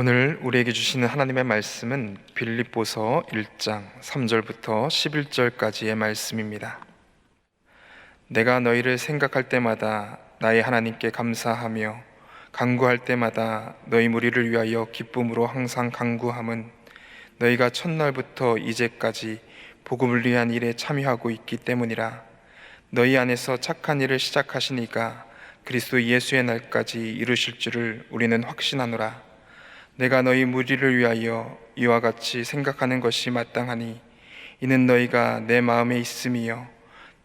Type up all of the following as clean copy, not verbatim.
오늘 우리에게 주시는 하나님의 말씀은 빌립보서 1장 3절부터 11절까지의 말씀입니다. 내가 너희를 생각할 때마다 나의 하나님께 감사하며 간구할 때마다 너희 무리를 위하여 기쁨으로 항상 간구함은 너희가 첫날부터 이제까지 복음을 위한 일에 참여하고 있기 때문이라. 너희 안에서 착한 일을 시작하시니까 그리스도 예수의 날까지 이루실 줄을 우리는 확신하노라. 내가 너희 무리를 위하여 이와 같이 생각하는 것이 마땅하니 이는 너희가 내 마음에 있음이요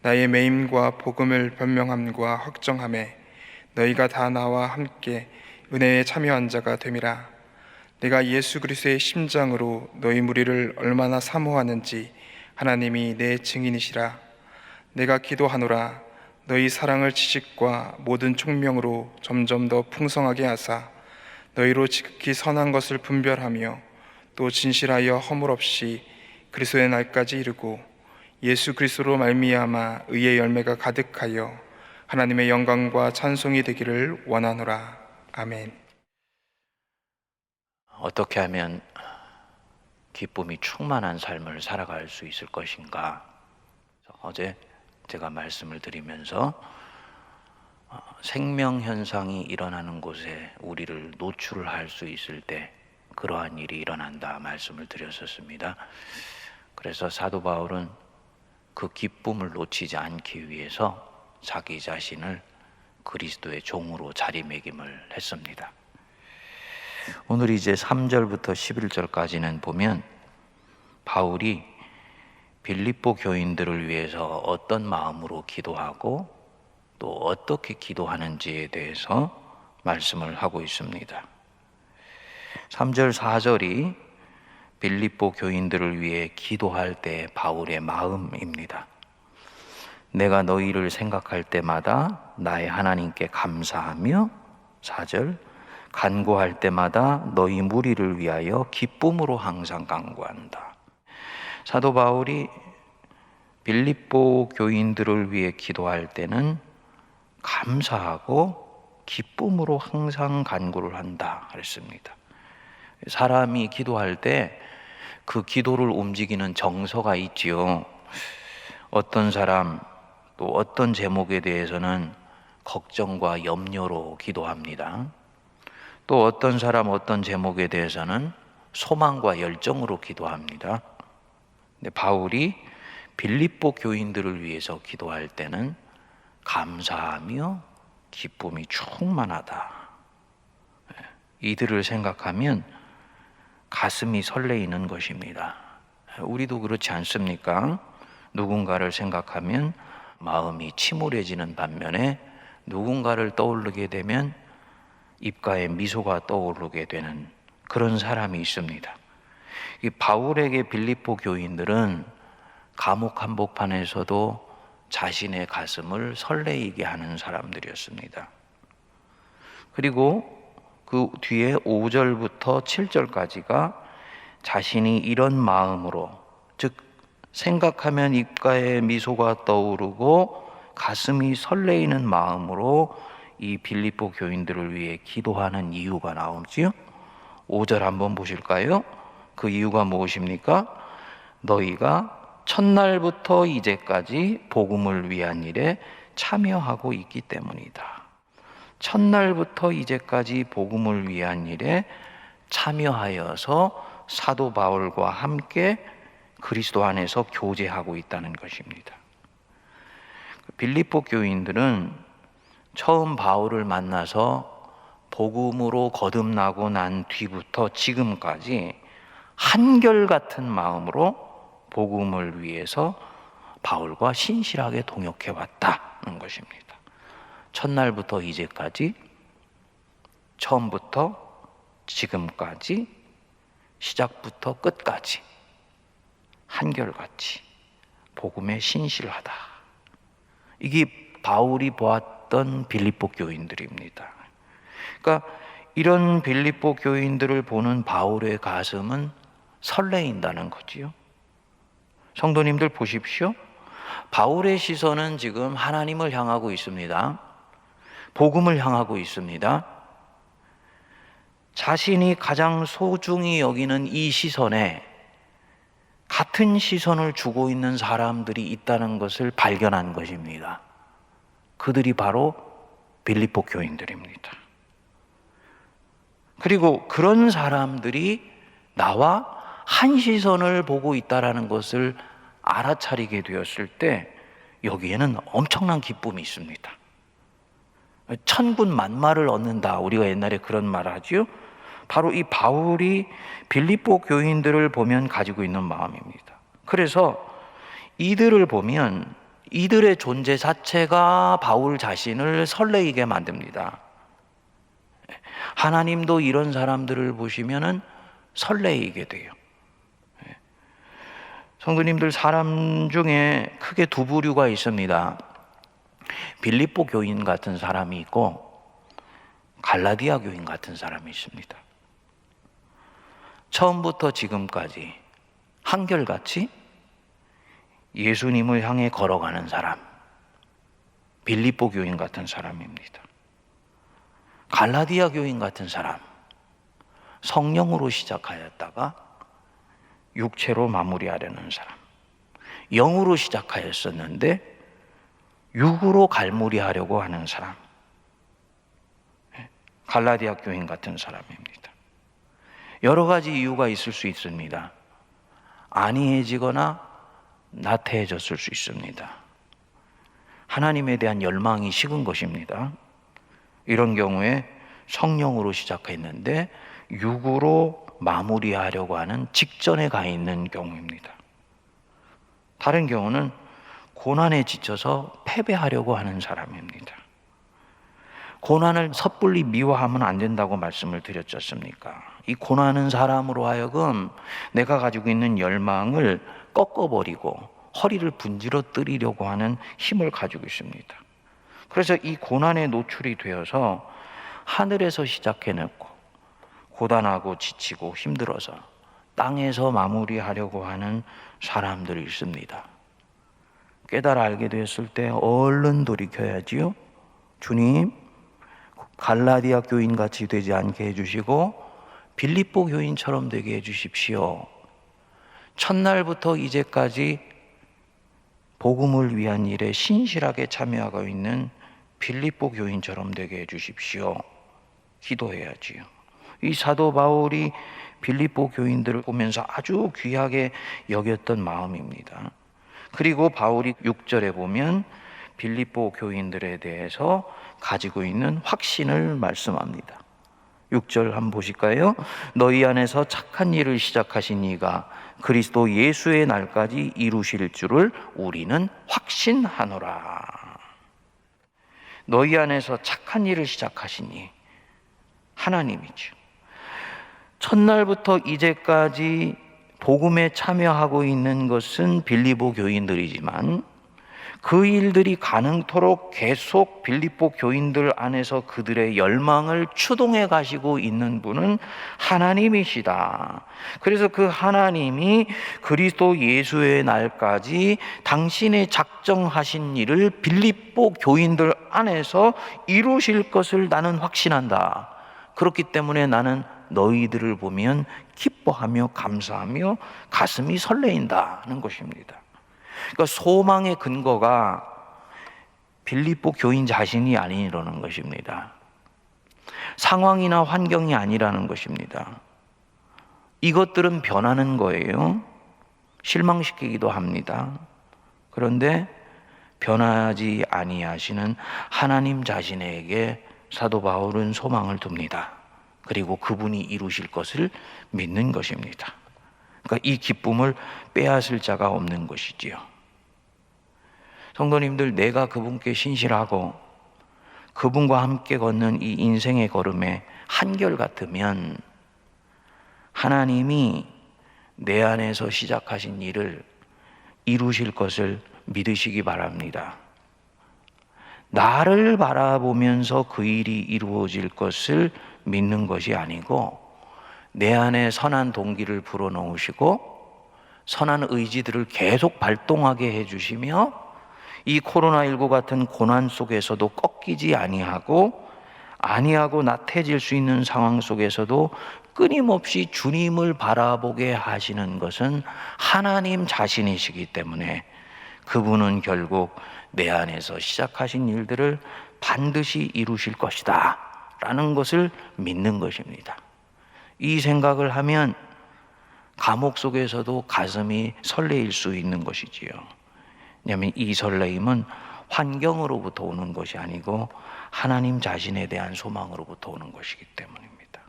나의 매임과 복음을 변명함과 확정함에 너희가 다 나와 함께 은혜에 참여한 자가 됨이라. 내가 예수 그리스도의 심장으로 너희 무리를 얼마나 사모하는지 하나님이 내 증인이시라. 내가 기도하노라. 너희 사랑을 지식과 모든 총명으로 점점 더 풍성하게 하사 너희로 지극히 선한 것을 분별하며 또 진실하여 허물 없이 그리스도의 날까지 이르고 예수 그리스도로 말미암아 의의 열매가 가득하여 하나님의 영광과 찬송이 되기를 원하노라. 아멘. 어떻게 하면 기쁨이 충만한 삶을 살아갈 수 있을 것인가? 어제 제가 말씀을 드리면서 생명 현상이 일어나는 곳에 우리를 노출할 수 있을 때 그러한 일이 일어난다 말씀을 드렸었습니다. 그래서 사도 바울은 그 기쁨을 놓치지 않기 위해서 자기 자신을 그리스도의 종으로 자리매김을 했습니다. 오늘 이제 3절부터 11절까지는 보면 바울이 빌립보 교인들을 위해서 어떤 마음으로 기도하고 또 어떻게 기도하는지에 대해서 말씀을 하고 있습니다. 3절, 4절이 빌립보 교인들을 위해 기도할 때 바울의 마음입니다. 내가 너희를 생각할 때마다 나의 하나님께 감사하며 4절, 간구할 때마다 너희 무리를 위하여 기쁨으로 항상 간구한다. 사도 바울이 빌립보 교인들을 위해 기도할 때는 감사하고 기쁨으로 항상 간구를 한다 그랬습니다. 사람이 기도할 때 그 기도를 움직이는 정서가 있지요. 어떤 사람 또 어떤 제목에 대해서는 걱정과 염려로 기도합니다. 또 어떤 사람 어떤 제목에 대해서는 소망과 열정으로 기도합니다. 근데 바울이 빌립보 교인들을 위해서 기도할 때는 감사하며 기쁨이 충만하다. 이들을 생각하면 가슴이 설레이는 것입니다. 우리도 그렇지 않습니까? 누군가를 생각하면 마음이 침울해지는 반면에 누군가를 떠오르게 되면 입가에 미소가 떠오르게 되는 그런 사람이 있습니다. 이 바울에게 빌립보 교인들은 감옥 한복판에서도 자신의 가슴을 설레이게 하는 사람들이었습니다. 그리고 그 뒤에 5절부터 7절까지가 자신이 이런 마음으로, 즉 생각하면 입가에 미소가 떠오르고 가슴이 설레이는 마음으로 이 빌립보 교인들을 위해 기도하는 이유가 나오지요. 5절 한번 보실까요? 그 이유가 무엇입니까? 너희가 첫날부터 이제까지 복음을 위한 일에 참여하고 있기 때문이다. 첫날부터 이제까지 복음을 위한 일에 참여하여서 사도 바울과 함께 그리스도 안에서 교제하고 있다는 것입니다. 빌립보 교인들은 처음 바울을 만나서 복음으로 거듭나고 난 뒤부터 지금까지 한결같은 마음으로 복음을 위해서 바울과 신실하게 동역해 왔다는 것입니다. 첫날부터 이제까지, 처음부터 지금까지, 시작부터 끝까지 한결같이 복음에 신실하다. 이게 바울이 보았던 빌립보 교인들입니다. 그러니까 이런 빌립보 교인들을 보는 바울의 가슴은 설레인다는 거지요. 성도님들 보십시오. 바울의 시선은 지금 하나님을 향하고 있습니다. 복음을 향하고 있습니다. 자신이 가장 소중히 여기는 이 시선에 같은 시선을 주고 있는 사람들이 있다는 것을 발견한 것입니다. 그들이 바로 빌립보 교인들입니다. 그리고 그런 사람들이 나와 한 시선을 보고 있다는 것을 알아차리게 되었을 때 여기에는 엄청난 기쁨이 있습니다. 천군 만마를 얻는다, 우리가 옛날에 그런 말을 하죠. 바로 이 바울이 빌립보 교인들을 보면 가지고 있는 마음입니다. 그래서 이들을 보면 이들의 존재 자체가 바울 자신을 설레이게 만듭니다. 하나님도 이런 사람들을 보시면은 설레이게 돼요. 성도님들, 사람 중에 크게 두 부류가 있습니다. 빌립보 교인 같은 사람이 있고 갈라디아 교인 같은 사람이 있습니다. 처음부터 지금까지 한결같이 예수님을 향해 걸어가는 사람, 빌립보 교인 같은 사람입니다. 갈라디아 교인 같은 사람, 성령으로 시작하였다가 육체로 마무리하려는 사람, 영으로 시작하였었는데 육으로 갈무리하려고 하는 사람, 갈라디아 교인 같은 사람입니다. 여러 가지 이유가 있을 수 있습니다. 안이해지거나 나태해졌을 수 있습니다. 하나님에 대한 열망이 식은 것입니다. 이런 경우에 성령으로 시작했는데 육으로 마무리하려고 하는 직전에 가 있는 경우입니다. 다른 경우는 고난에 지쳐서 패배하려고 하는 사람입니다. 고난을 섣불리 미워하면 안 된다고 말씀을 드렸지 않습니까? 이 고난은 사람으로 하여금 내가 가지고 있는 열망을 꺾어버리고 허리를 분지러뜨리려고 하는 힘을 가지고 있습니다. 그래서 이 고난에 노출이 되어서 하늘에서 시작해놓고 고단하고 지치고 힘들어서 땅에서 마무리하려고 하는 사람들이 있습니다. 깨달아 알게 되었을 때 얼른 돌이켜야지요. 주님, 갈라디아 교인같이 되지 않게 해주시고 빌립보 교인처럼 되게 해주십시오. 첫날부터 이제까지 복음을 위한 일에 신실하게 참여하고 있는 빌립보 교인처럼 되게 해주십시오. 기도해야지요. 이 사도 바울이 빌립보 교인들을 보면서 아주 귀하게 여겼던 마음입니다. 그리고 바울이 6절에 보면 빌립보 교인들에 대해서 가지고 있는 확신을 말씀합니다. 6절 한번 보실까요? 너희 안에서 착한 일을 시작하신 이가 그리스도 예수의 날까지 이루실 줄을 우리는 확신하노라. 너희 안에서 착한 일을 시작하신 이 하나님이죠. 첫날부터 이제까지 복음에 참여하고 있는 것은 빌립보 교인들이지만 그 일들이 가능토록 계속 빌립보 교인들 안에서 그들의 열망을 추동해 가시고 있는 분은 하나님이시다. 그래서 그 하나님이 그리스도 예수의 날까지 당신의 작정하신 일을 빌립보 교인들 안에서 이루실 것을 나는 확신한다. 그렇기 때문에 나는 너희들을 보면 기뻐하며 감사하며 가슴이 설레인다는 것입니다. 그러니까 소망의 근거가 빌립보 교인 자신이 아니라는 것입니다. 상황이나 환경이 아니라는 것입니다. 이것들은 변하는 거예요. 실망시키기도 합니다. 그런데 변하지 아니하시는 하나님 자신에게 사도 바울은 소망을 둡니다. 그리고 그분이 이루실 것을 믿는 것입니다. 그러니까 이 기쁨을 빼앗을 자가 없는 것이지요. 성도님들, 내가 그분께 신실하고 그분과 함께 걷는 이 인생의 걸음에 한결같으면 하나님이 내 안에서 시작하신 일을 이루실 것을 믿으시기 바랍니다. 나를 바라보면서 그 일이 이루어질 것을 믿는 것이 아니고 내 안에 선한 동기를 불어넣으시고 선한 의지들을 계속 발동하게 해주시며 이 코로나19 같은 고난 속에서도 꺾이지 아니하고 안이하고 나태해질 수 있는 상황 속에서도 끊임없이 주님을 바라보게 하시는 것은 하나님 자신이시기 때문에 그분은 결국 내 안에서 시작하신 일들을 반드시 이루실 것이다 라는 것을 믿는 것입니다. 이 생각을 하면 감옥 속에서도 가슴이 설레일 수 있는 것이지요. 왜냐하면 이 설레임은 환경으로부터 오는 것이 아니고 하나님 자신에 대한 소망으로부터 오는 것이기 때문입니다.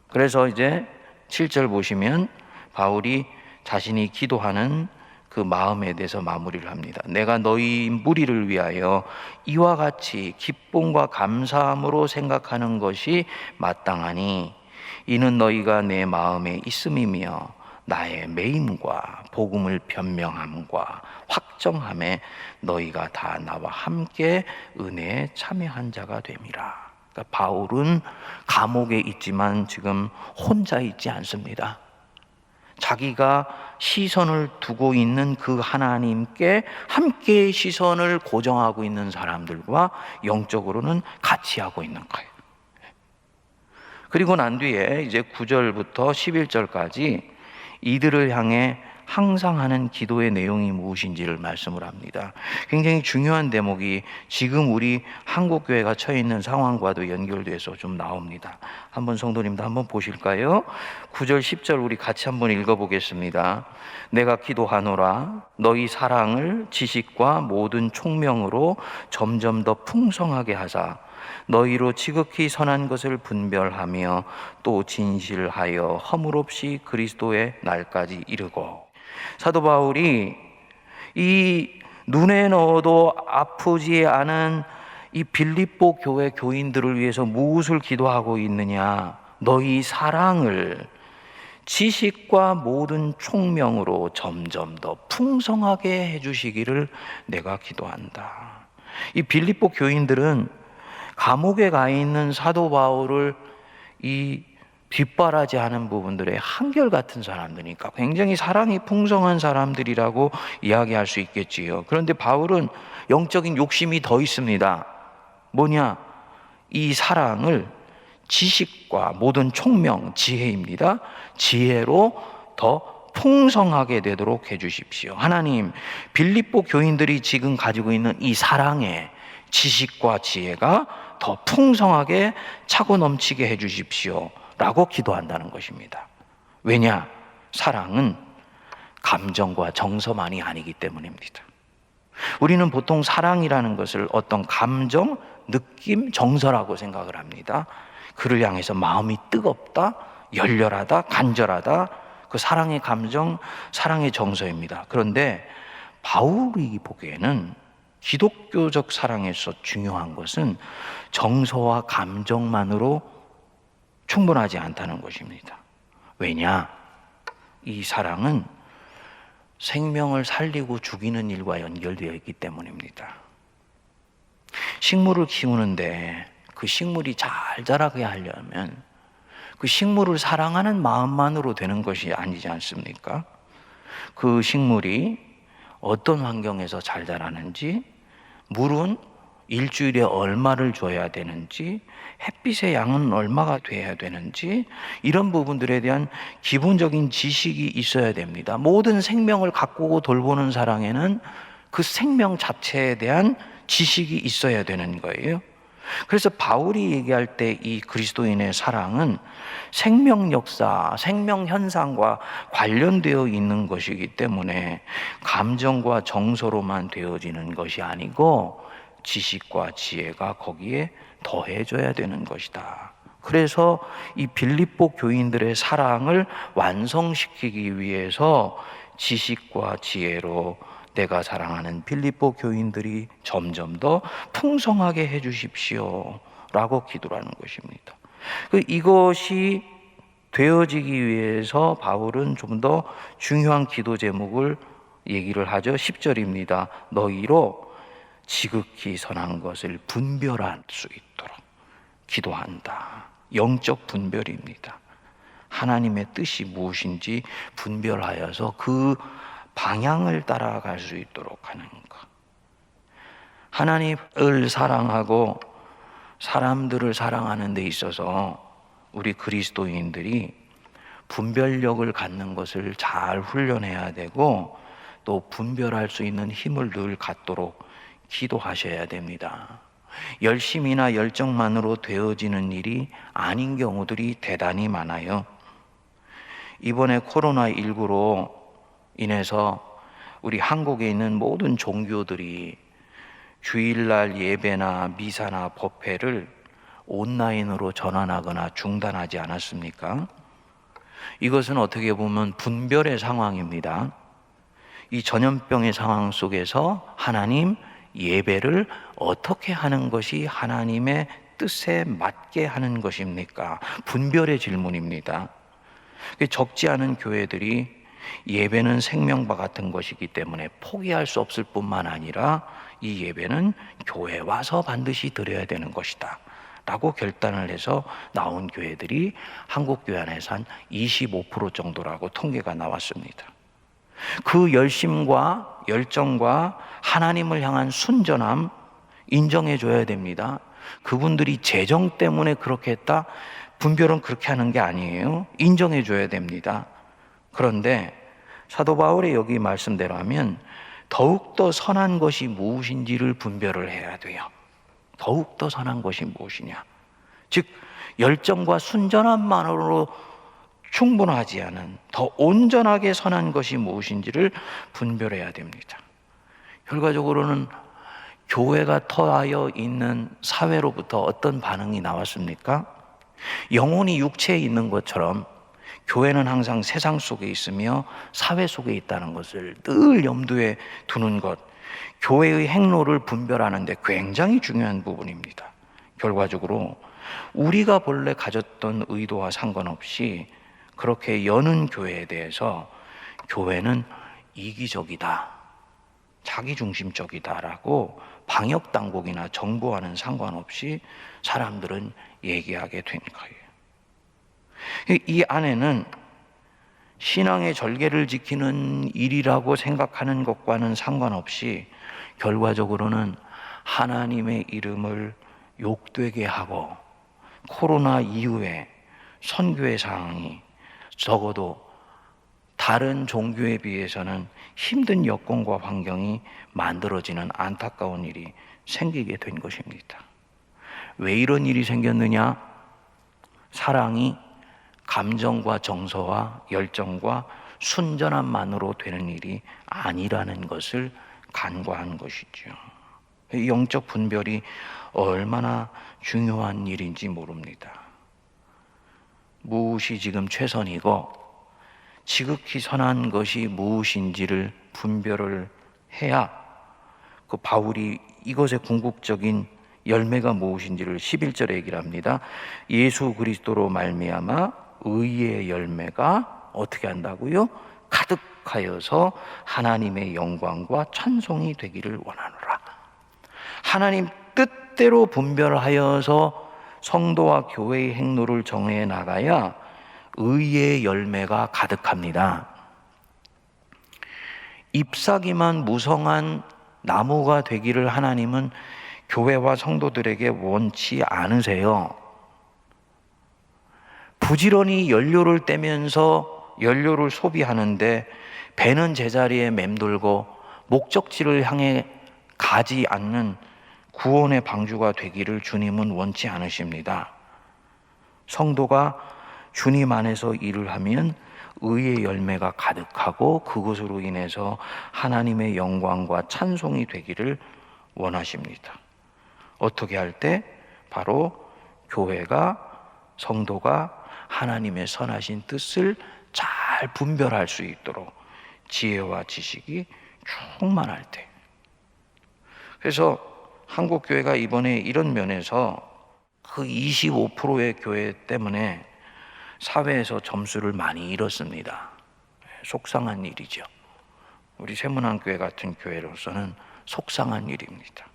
그래서 이제 7절 보시면 바울이 자신이 기도하는 그 마음에 대해서 마무리를 합니다. 내가 너희 무리를 위하여 이와 같이 기쁨과 감사함으로 생각하는 것이 마땅하니 이는 너희가 내 마음에 있음이며 나의 매임과 복음을 변명함과 확정함에 너희가 다 나와 함께 은혜에 참여한 자가 됨이라. 그러니까 바울은 감옥에 있지만 지금 혼자 있지 않습니다. 자기가 시선을 두고 있는 그 하나님께 함께 시선을 고정하고 있는 사람들과 영적으로는 같이 하고 있는 거예요. 그리고 난 뒤에 이제 9절부터 11절까지 이들을 향해 항상 하는 기도의 내용이 무엇인지를 말씀을 합니다. 굉장히 중요한 대목이 지금 우리 한국교회가 처해 있는 상황과도 연결돼서 좀 나옵니다. 한번 성도님도 한번 보실까요? 9절 10절 우리 같이 한번 읽어보겠습니다. 내가 기도하노라 너희 사랑을 지식과 모든 총명으로 점점 더 풍성하게 하사 너희로 지극히 선한 것을 분별하며 또 진실하여 허물 없이 그리스도의 날까지 이르고. 사도 바울이 이 눈에 넣어도 아프지 않은 이 빌립보 교회 교인들을 위해서 무엇을 기도하고 있느냐? 너희 사랑을 지식과 모든 총명으로 점점 더 풍성하게 해주시기를 내가 기도한다. 이 빌립보 교인들은 감옥에 가 있는 사도 바울을 이 뒷바라지하는 부분들의 한결같은 사람들이니까 굉장히 사랑이 풍성한 사람들이라고 이야기할 수 있겠지요. 그런데 바울은 영적인 욕심이 더 있습니다. 뭐냐? 이 사랑을 지식과 모든 총명, 지혜입니다. 지혜로 더 풍성하게 되도록 해주십시오. 하나님, 빌립보 교인들이 지금 가지고 있는 이 사랑의 지식과 지혜가 더 풍성하게 차고 넘치게 해주십시오 라고 기도한다는 것입니다. 왜냐? 사랑은 감정과 정서만이 아니기 때문입니다. 우리는 보통 사랑이라는 것을 어떤 감정, 느낌, 정서라고 생각을 합니다. 그를 향해서 마음이 뜨겁다, 열렬하다, 간절하다, 그 사랑의 감정, 사랑의 정서입니다. 그런데 바울이 보기에는 기독교적 사랑에서 중요한 것은 정서와 감정만으로 충분하지 않다는 것입니다. 왜냐? 이 사랑은 생명을 살리고 죽이는 일과 연결되어 있기 때문입니다. 식물을 키우는데 그 식물이 잘 자라게 하려면 그 식물을 사랑하는 마음만으로 되는 것이 아니지 않습니까? 그 식물이 어떤 환경에서 잘 자라는지, 물은 일주일에 얼마를 줘야 되는지, 햇빛의 양은 얼마가 돼야 되는지, 이런 부분들에 대한 기본적인 지식이 있어야 됩니다. 모든 생명을 가꾸고 돌보는 사랑에는 그 생명 자체에 대한 지식이 있어야 되는 거예요. 그래서 바울이 얘기할 때 이 그리스도인의 사랑은 생명 역사, 생명 현상과 관련되어 있는 것이기 때문에 감정과 정서로만 되어지는 것이 아니고 지식과 지혜가 거기에 더해져야 되는 것이다. 그래서 이 빌립보 교인들의 사랑을 완성시키기 위해서 지식과 지혜로 내가 사랑하는 빌립보 교인들이 점점 더 풍성하게 해주십시오 라고 기도를 하는 것입니다. 이것이 되어지기 위해서 바울은 좀 더 중요한 기도 제목을 얘기를 하죠. 10절입니다. 너희로 지극히 선한 것을 분별할 수 있도록 기도한다. 영적 분별입니다. 하나님의 뜻이 무엇인지 분별하여서 그 방향을 따라갈 수 있도록 하는 것. 하나님을 사랑하고 사람들을 사랑하는 데 있어서 우리 그리스도인들이 분별력을 갖는 것을 잘 훈련해야 되고, 또 분별할 수 있는 힘을 늘 갖도록 기도하셔야 됩니다. 열심이나 열정만으로 되어지는 일이 아닌 경우들이 대단히 많아요. 이번에 코로나19로 인해서 우리 한국에 있는 모든 종교들이 주일날 예배나 미사나 법회를 온라인으로 전환하거나 중단하지 않았습니까? 이것은 어떻게 보면 분별의 상황입니다. 이 전염병의 상황 속에서 하나님 예배를 어떻게 하는 것이 하나님의 뜻에 맞게 하는 것입니까? 분별의 질문입니다. 적지 않은 교회들이 예배는 생명과 같은 것이기 때문에 포기할 수 없을 뿐만 아니라 이 예배는 교회에 와서 반드시 드려야 되는 것이다 라고 결단을 해서 나온 교회들이 한국 교회 안에서 한 25% 정도라고 통계가 나왔습니다. 그 열심과 열정과 하나님을 향한 순전함 인정해 줘야 됩니다. 그분들이 재정 때문에 그렇게 했다, 분별은 그렇게 하는 게 아니에요. 인정해 줘야 됩니다. 그런데 사도 바울의 여기 말씀대로 하면 더욱더 선한 것이 무엇인지를 분별을 해야 돼요. 더욱더 선한 것이 무엇이냐, 즉 열정과 순전함만으로 충분하지 않은 더 온전하게 선한 것이 무엇인지를 분별해야 됩니다. 결과적으로는 교회가 터하여 있는 사회로부터 어떤 반응이 나왔습니까? 영혼이 육체에 있는 것처럼 교회는 항상 세상 속에 있으며 사회 속에 있다는 것을 늘 염두에 두는 것, 교회의 행로를 분별하는 데 굉장히 중요한 부분입니다. 결과적으로 우리가 본래 가졌던 의도와 상관없이 그렇게 여는 교회에 대해서 교회는 이기적이다, 자기중심적이다라고 방역당국이나 정부와는 상관없이 사람들은 얘기하게 된 거예요. 이 안에는 신앙의 절개를 지키는 일이라고 생각하는 것과는 상관없이 결과적으로는 하나님의 이름을 욕되게 하고 코로나 이후에 선교의 상황이 적어도 다른 종교에 비해서는 힘든 여건과 환경이 만들어지는 안타까운 일이 생기게 된 것입니다. 왜 이런 일이 생겼느냐? 사랑이 감정과 정서와 열정과 순전함만으로 되는 일이 아니라는 것을 간과한 것이죠. 영적 분별이 얼마나 중요한 일인지 모릅니다. 무엇이 지금 최선이고 지극히 선한 것이 무엇인지를 분별을 해야 그 바울이 이것의 궁극적인 열매가 무엇인지를 11절에 얘기를 합니다. 예수 그리스도로 말미암아 의의 열매가 어떻게 한다고요? 가득하여서 하나님의 영광과 찬송이 되기를 원하노라. 하나님 뜻대로 분별하여서 성도와 교회의 행로를 정해 나가야 의의 열매가 가득합니다. 잎사귀만 무성한 나무가 되기를 하나님은 교회와 성도들에게 원치 않으세요. 부지런히 연료를 떼면서 연료를 소비하는데 배는 제자리에 맴돌고 목적지를 향해 가지 않는 구원의 방주가 되기를 주님은 원치 않으십니다. 성도가 주님 안에서 일을 하면 의의 열매가 가득하고 그것으로 인해서 하나님의 영광과 찬송이 되기를 원하십니다. 어떻게 할 때? 바로 교회가, 성도가 하나님의 선하신 뜻을 잘 분별할 수 있도록 지혜와 지식이 충만할 때. 그래서 한국 교회가 이번에 이런 면에서 그 25%의 교회 때문에 사회에서 점수를 많이 잃었습니다. 속상한 일이죠. 우리 세문안교회 같은 교회로서는 속상한 일입니다.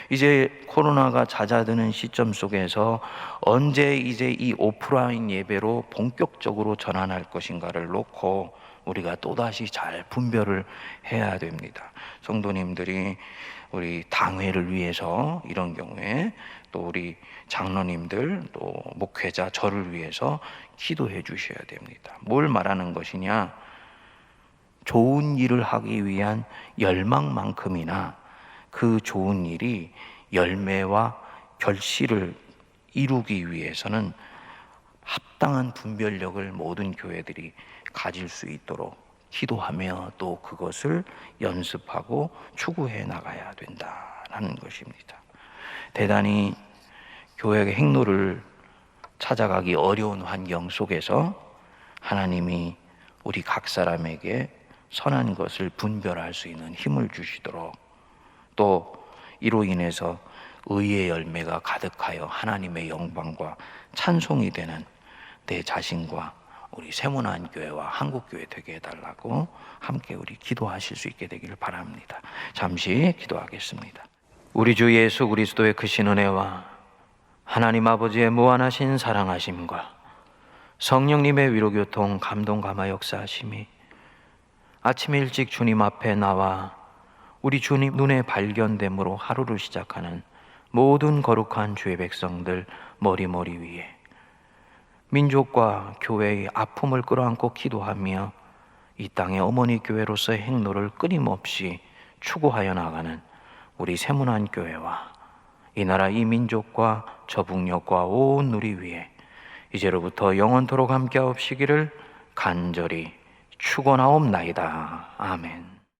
이제 코로나가 잦아드는 시점 속에서 언제 이제 이 오프라인 예배로 본격적으로 전환할 것인가를 놓고 우리가 또다시 잘 분별을 해야 됩니다. 성도님들이 우리 당회를 위해서 이런 경우에 또 우리 장로님들 또 목회자 저를 위해서 기도해 주셔야 됩니다. 뭘 말하는 것이냐? 좋은 일을 하기 위한 열망만큼이나 그 좋은 일이 열매와 결실을 이루기 위해서는 합당한 분별력을 모든 교회들이 가질 수 있도록 기도하며 또 그것을 연습하고 추구해 나가야 된다라는 것입니다. 대단히 교회의 행로를 찾아가기 어려운 환경 속에서 하나님이 우리 각 사람에게 선한 것을 분별할 수 있는 힘을 주시도록, 또 이로 인해서 의의 열매가 가득하여 하나님의 영광과 찬송이 되는 내 자신과 우리 세문안교회와 한국교회 되게 해달라고 함께 우리 기도하실 수 있게 되기를 바랍니다. 잠시 기도하겠습니다. 우리 주 예수 그리스도의 크신 은혜와 하나님 아버지의 무한하신 사랑하심과 성령님의 위로교통 감동 감화 역사하심이 아침 일찍 주님 앞에 나와 우리 주님 눈에 발견됨으로 하루를 시작하는 모든 거룩한 주의 백성들 머리머리 위에 민족과 교회의 아픔을 끌어안고 기도하며 이 땅의 어머니 교회로서의 행로를 끊임없이 추구하여 나가는 우리 세문안교회와 이 나라 이 민족과 저북녘과 온 누리 위에 이제로부터 영원토록 함께하옵시기를 간절히 축원하옵나이다. 아멘.